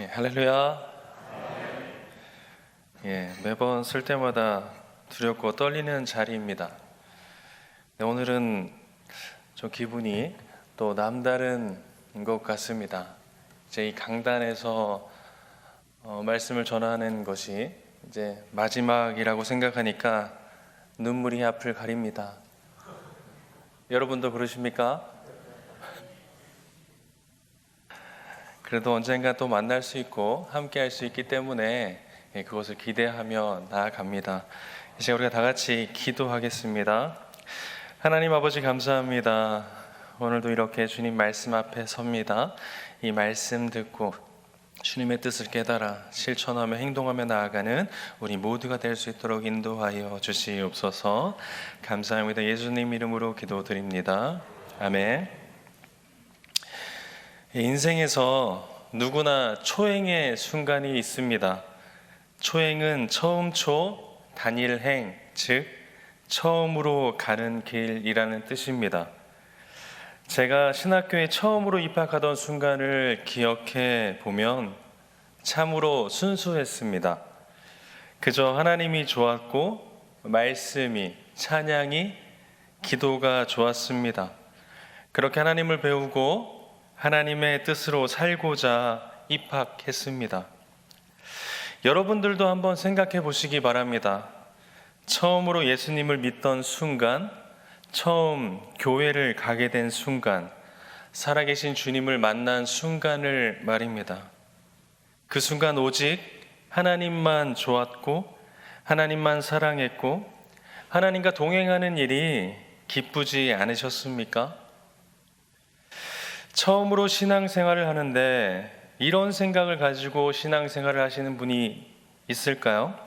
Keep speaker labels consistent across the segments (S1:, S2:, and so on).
S1: 할렐루야. 매번 쓸 때마다 두렵고 떨리는 자리입니다. 오늘은 좀 기분이 또 남다른 것 같습니다. 이제 이 강단에서 말씀을 전하는 것이 이제 마지막이라고 생각하니까 눈물이 앞을 가립니다. 여러분도 그러십니까? 그래도 언젠가 또 만날 수 있고 함께 할 수 있기 때문에 그것을 기대하며 나아갑니다. 이제 우리가 다 같이 기도하겠습니다. 하나님 아버지 감사합니다. 오늘도 이렇게 주님 말씀 앞에 섭니다. 이 말씀 듣고 주님의 뜻을 깨달아 실천하며 행동하며 나아가는 우리 모두가 될 수 있도록 인도하여 주시옵소서. 감사합니다. 예수님 이름으로 기도드립니다. 아멘. 인생에서 누구나 초행의 순간이 있습니다. 초행은 처음초 단일행, 즉 처음으로 가는 길이라는 뜻입니다. 제가 신학교에 처음으로 입학하던 순간을 기억해 보면 참으로 순수했습니다. 그저 하나님이 좋았고 말씀이, 찬양이, 기도가 좋았습니다. 그렇게 하나님을 배우고 하나님의 뜻으로 살고자 입학했습니다. 여러분들도 한번 생각해 보시기 바랍니다. 처음으로 예수님을 믿던 순간, 처음 교회를 가게 된 순간, 살아계신 주님을 만난 순간을 말입니다. 그 순간 오직 하나님만 좋았고 하나님만 사랑했고 하나님과 동행하는 일이 기쁘지 않으셨습니까? 처음으로 신앙생활을 하는데 이런 생각을 가지고 신앙생활을 하시는 분이 있을까요?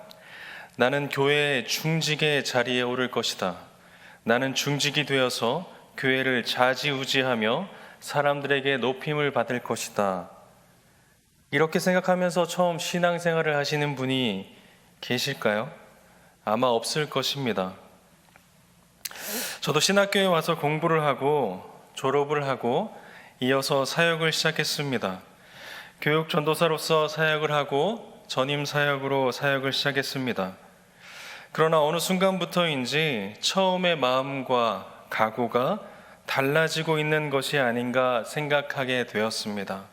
S1: 나는 교회의 중직의 자리에 오를 것이다. 나는 중직이 되어서 교회를 좌지우지하며 사람들에게 높임을 받을 것이다. 이렇게 생각하면서 처음 신앙생활을 하시는 분이 계실까요? 아마 없을 것입니다. 저도 신학교에 와서 공부를 하고 졸업을 하고 이어서 사역을 시작했습니다. 교육 전도사로서 사역을 하고 전임 사역으로 사역을 시작했습니다. 그러나 어느 순간부터인지 처음의 마음과 각오가 달라지고 있는 것이 아닌가 생각하게 되었습니다.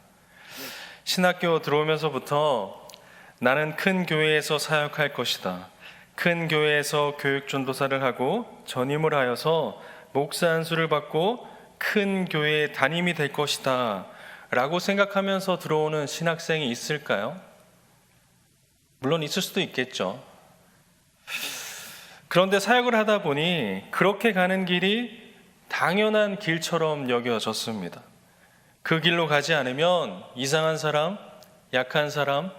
S1: 신학교 들어오면서부터 나는 큰 교회에서 사역할 것이다. 큰 교회에서 교육 전도사를 하고 전임을 하여서 목사 안수를 받고 큰 교회의 담임이 될 것이다 라고 생각하면서 들어오는 신학생이 있을까요? 물론 있을 수도 있겠죠. 그런데 사역을 하다 보니 그렇게 가는 길이 당연한 길처럼 여겨졌습니다. 그 길로 가지 않으면 이상한 사람, 약한 사람,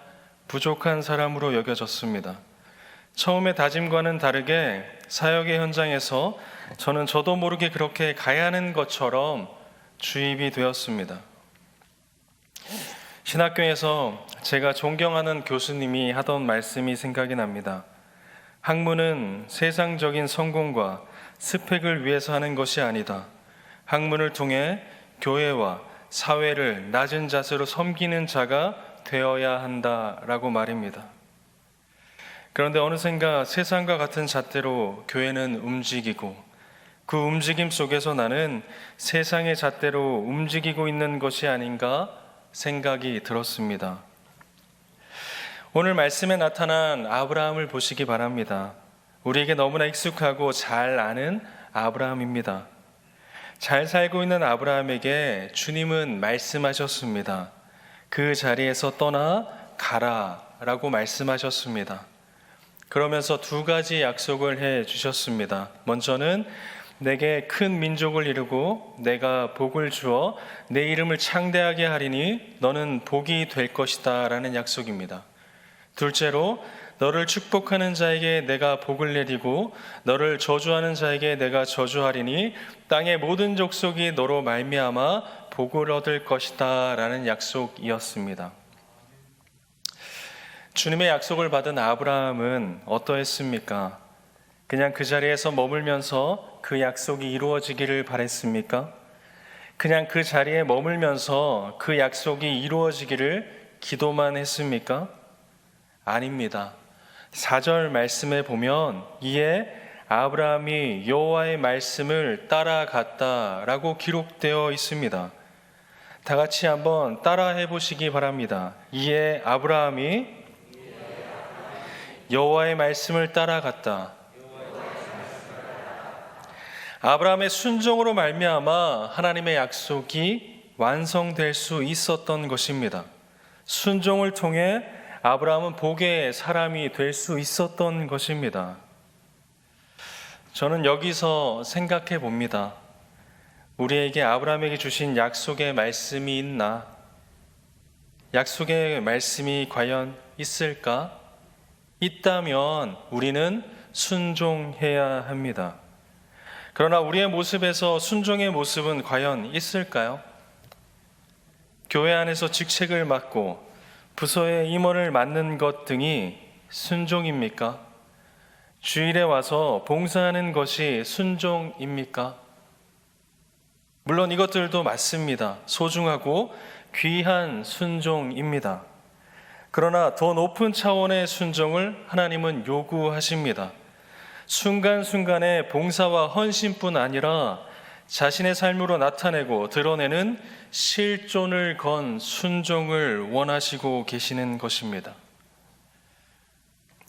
S1: 부족한 사람으로 여겨졌습니다. 처음의 다짐과는 다르게 사역의 현장에서 저는 저도 모르게 그렇게 가야 하는 것처럼 주입이 되었습니다. 신학교에서 제가 존경하는 교수님이 하던 말씀이 생각이 납니다. 학문은 세상적인 성공과 스펙을 위해서 하는 것이 아니다. 학문을 통해 교회와 사회를 낮은 자세로 섬기는 자가 되어야 한다라고 말입니다. 그런데 어느샌가 세상과 같은 잣대로 교회는 움직이고 그 움직임 속에서 나는 세상의 잣대로 움직이고 있는 것이 아닌가 생각이 들었습니다. 오늘 말씀에 나타난 아브라함을 보시기 바랍니다. 우리에게 너무나 익숙하고 잘 아는 아브라함입니다. 잘 살고 있는 아브라함에게 주님은 말씀하셨습니다. 그 자리에서 떠나 가라 라고 말씀하셨습니다. 그러면서 두 가지 약속을 해 주셨습니다. 먼저는 내게 큰 민족을 이루고 내가 복을 주어 내 이름을 창대하게 하리니 너는 복이 될 것이다 라는 약속입니다. 둘째로 너를 축복하는 자에게 내가 복을 내리고 너를 저주하는 자에게 내가 저주하리니 땅의 모든 족속이 너로 말미암아 복을 얻을 것이다 라는 약속이었습니다. 주님의 약속을 받은 아브라함은 어떠했습니까? 그냥 그 자리에서 머물면서 그 약속이 이루어지기를 바랬습니까? 그냥 그 자리에 머물면서 그 약속이 이루어지기를 기도만 했습니까? 아닙니다. 4절 말씀에 보면 이에 아브라함이 여호와의 말씀을 따라갔다라고 기록되어 있습니다. 다 같이 한번 따라해 보시기 바랍니다. 이에 아브라함이 여호와의 말씀을 따라갔다. 아브라함의 순종으로 말미암아 하나님의 약속이 완성될 수 있었던 것입니다. 순종을 통해 아브라함은 복의 사람이 될 수 있었던 것입니다. 저는 여기서 생각해 봅니다. 우리에게 아브라함에게 주신 약속의 말씀이 있나? 약속의 말씀이 과연 있을까? 있다면 우리는 순종해야 합니다. 그러나 우리의 모습에서 순종의 모습은 과연 있을까요? 교회 안에서 직책을 맡고 부서의 임원을 맡는 것 등이 순종입니까? 주일에 와서 봉사하는 것이 순종입니까? 물론 이것들도 맞습니다. 소중하고 귀한 순종입니다. 그러나 더 높은 차원의 순종을 하나님은 요구하십니다. 순간순간의 봉사와 헌신뿐 아니라 자신의 삶으로 나타내고 드러내는 실존을 건 순종을 원하시고 계시는 것입니다.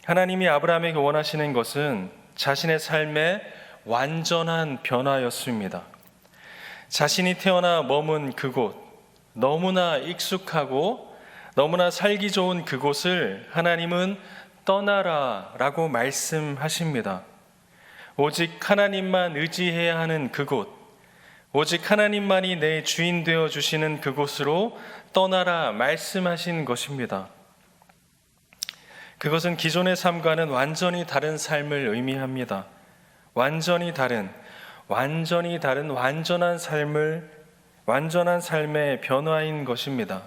S1: 하나님이 아브라함에게 원하시는 것은 자신의 삶의 완전한 변화였습니다. 자신이 태어나 머문 그곳, 너무나 익숙하고 너무나 살기 좋은 그곳을 하나님은 떠나라라고 말씀하십니다. 오직 하나님만 의지해야 하는 그곳, 오직 하나님만이 내 주인 되어 주시는 그곳으로 떠나라 말씀하신 것입니다. 그것은 기존의 삶과는 완전히 다른 삶을 의미합니다. 완전한 삶의 변화인 것입니다.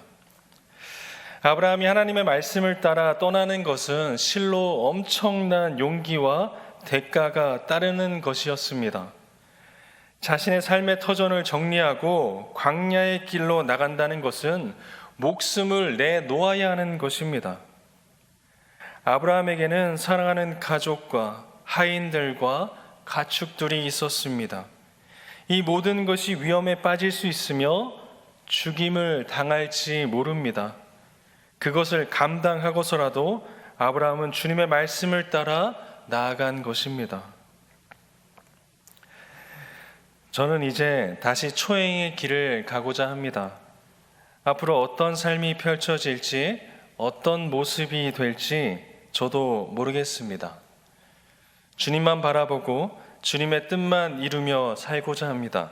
S1: 아브라함이 하나님의 말씀을 따라 떠나는 것은 실로 엄청난 용기와 대가가 따르는 것이었습니다. 자신의 삶의 터전을 정리하고 광야의 길로 나간다는 것은 목숨을 내놓아야 하는 것입니다. 아브라함에게는 사랑하는 가족과 하인들과 가축들이 있었습니다. 이 모든 것이 위험에 빠질 수 있으며 죽임을 당할지 모릅니다. 그것을 감당하고서라도 아브라함은 주님의 말씀을 따라 나아간 것입니다. 저는 이제 다시 초행의 길을 가고자 합니다. 앞으로 어떤 삶이 펼쳐질지, 어떤 모습이 될지 저도 모르겠습니다. 주님만 바라보고 주님의 뜻만 이루며 살고자 합니다.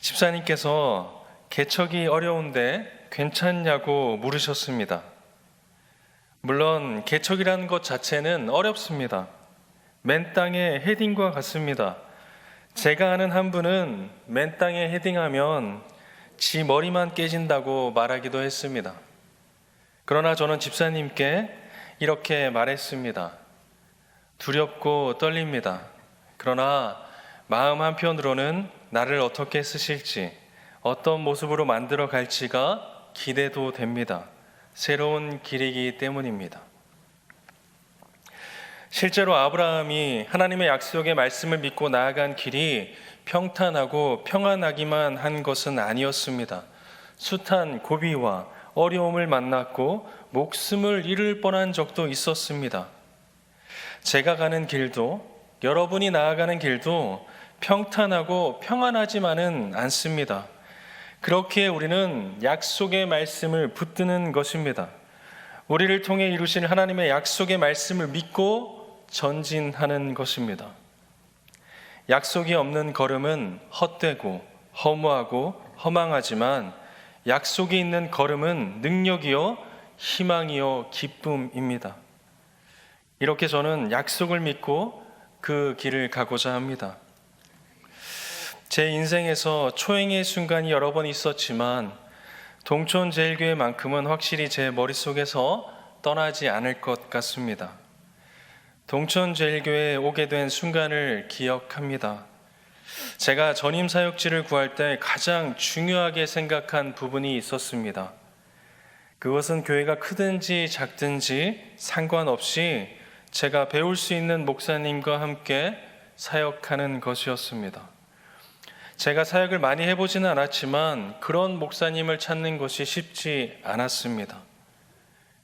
S1: 집사님께서 개척이 어려운데 괜찮냐고 물으셨습니다. 물론 개척이라는 것 자체는 어렵습니다. 맨 땅에 헤딩과 같습니다. 제가 아는 한 분은 맨 땅에 헤딩하면 지 머리만 깨진다고 말하기도 했습니다. 그러나 저는 집사님께 이렇게 말했습니다. 두렵고 떨립니다. 그러나 마음 한편으로는 나를 어떻게 쓰실지, 어떤 모습으로 만들어 갈지가 기대도 됩니다. 새로운 길이기 때문입니다. 실제로 아브라함이 하나님의 약속의 말씀을 믿고 나아간 길이 평탄하고 평안하기만 한 것은 아니었습니다. 숱한 고비와 어려움을 만났고 목숨을 잃을 뻔한 적도 있었습니다. 제가 가는 길도, 여러분이 나아가는 길도 평탄하고 평안하지만은 않습니다. 그렇기에 우리는 약속의 말씀을 붙드는 것입니다. 우리를 통해 이루신 하나님의 약속의 말씀을 믿고 전진하는 것입니다. 약속이 없는 걸음은 헛되고 허무하고 허망하지만 약속이 있는 걸음은 능력이요 희망이요 기쁨입니다. 이렇게 저는 약속을 믿고 그 길을 가고자 합니다. 제 인생에서 초행의 순간이 여러 번 있었지만 동촌제일교회만큼은 확실히 제 머릿속에서 떠나지 않을 것 같습니다. 동촌제일교회에 오게 된 순간을 기억합니다. 제가 전임 사역지를 구할 때 가장 중요하게 생각한 부분이 있었습니다. 그것은 교회가 크든지 작든지 상관없이 제가 배울 수 있는 목사님과 함께 사역하는 것이었습니다. 제가 사역을 많이 해보지는 않았지만 그런 목사님을 찾는 것이 쉽지 않았습니다.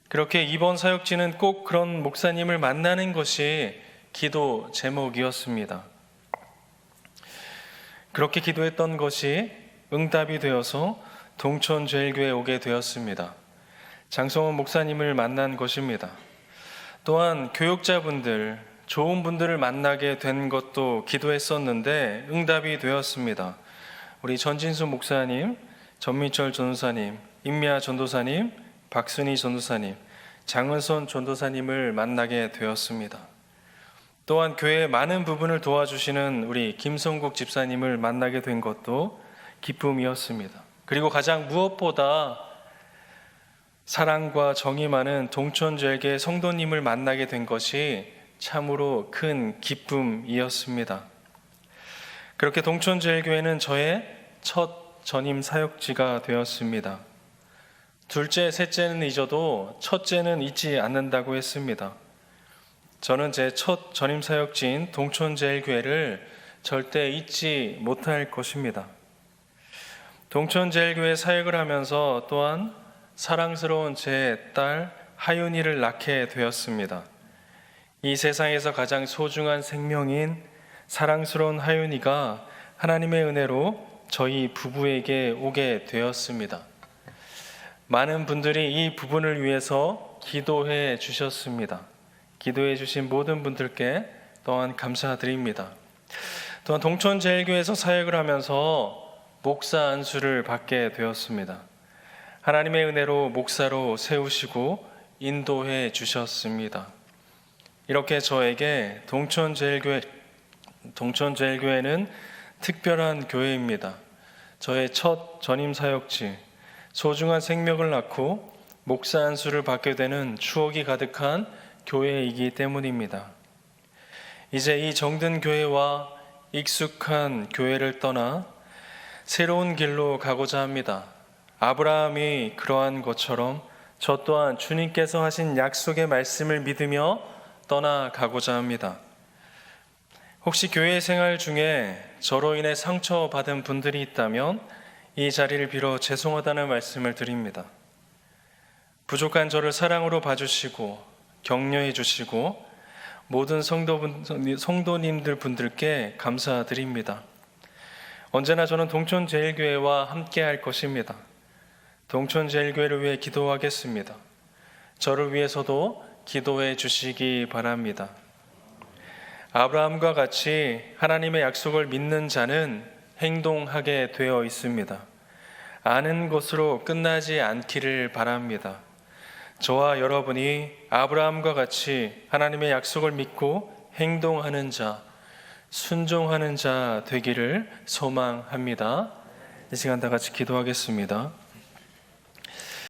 S1: 그렇게 이번 사역지는 꼭 그런 목사님을 만나는 것이 기도 제목이었습니다. 그렇게 기도했던 것이 응답이 되어서 동천제일교회에 오게 되었습니다. 장성원 목사님을 만난 것입니다. 또한 교육자분들, 좋은 분들을 만나게 된 것도 기도했었는데 응답이 되었습니다. 우리 전진수 목사님, 전민철 전도사님, 임미아 전도사님, 박순희 전도사님, 장은선 전도사님을 만나게 되었습니다. 또한 교회의 많은 부분을 도와주시는 우리 김성국 집사님을 만나게 된 것도 기쁨이었습니다. 그리고 가장 무엇보다 사랑과 정이 많은 동천제일교회 성도님을 만나게 된 것이 참으로 큰 기쁨이었습니다. 그렇게 동천제일교회는 저의 첫 전임 사역지가 되었습니다. 둘째, 셋째는 잊어도 첫째는 잊지 않는다고 했습니다. 저는 제 첫 전임 사역지인 동천제일교회를 절대 잊지 못할 것입니다. 동천제일교회 사역을 하면서 또한 사랑스러운 제 딸 하윤이를 낳게 되었습니다. 이 세상에서 가장 소중한 생명인 사랑스러운 하윤이가 하나님의 은혜로 저희 부부에게 오게 되었습니다. 많은 분들이 이 부분을 위해서 기도해 주셨습니다. 기도해 주신 모든 분들께 또한 감사드립니다. 또한 동천제일교회에서 사역을 하면서 목사 안수를 받게 되었습니다. 하나님의 은혜로 목사로 세우시고 인도해 주셨습니다. 이렇게 저에게 동천제일교회는 특별한 교회입니다. 저의 첫 전임 사역지, 소중한 생명을 낳고 목사 안수를 받게 되는 추억이 가득한 교회이기 때문입니다. 이제 이 정든 교회와 익숙한 교회를 떠나 새로운 길로 가고자 합니다. 아브라함이 그러한 것처럼 저 또한 주님께서 하신 약속의 말씀을 믿으며 떠나가고자 합니다. 혹시 교회 생활 중에 저로 인해 상처받은 분들이 있다면 이 자리를 빌어 죄송하다는 말씀을 드립니다. 부족한 저를 사랑으로 봐주시고 격려해 주시고 모든 성도님들 분들께 감사드립니다. 언제나 저는 동천제일교회와 함께 할 것입니다. 동천제일교회를 위해 기도하겠습니다. 저를 위해서도 기도해 주시기 바랍니다. 아브라함과 같이 하나님의 약속을 믿는 자는 행동하게 되어 있습니다. 아는 것으로 끝나지 않기를 바랍니다. 저와 여러분이 아브라함과 같이 하나님의 약속을 믿고 행동하는 자, 순종하는 자 되기를 소망합니다. 이 시간 다 같이 기도하겠습니다.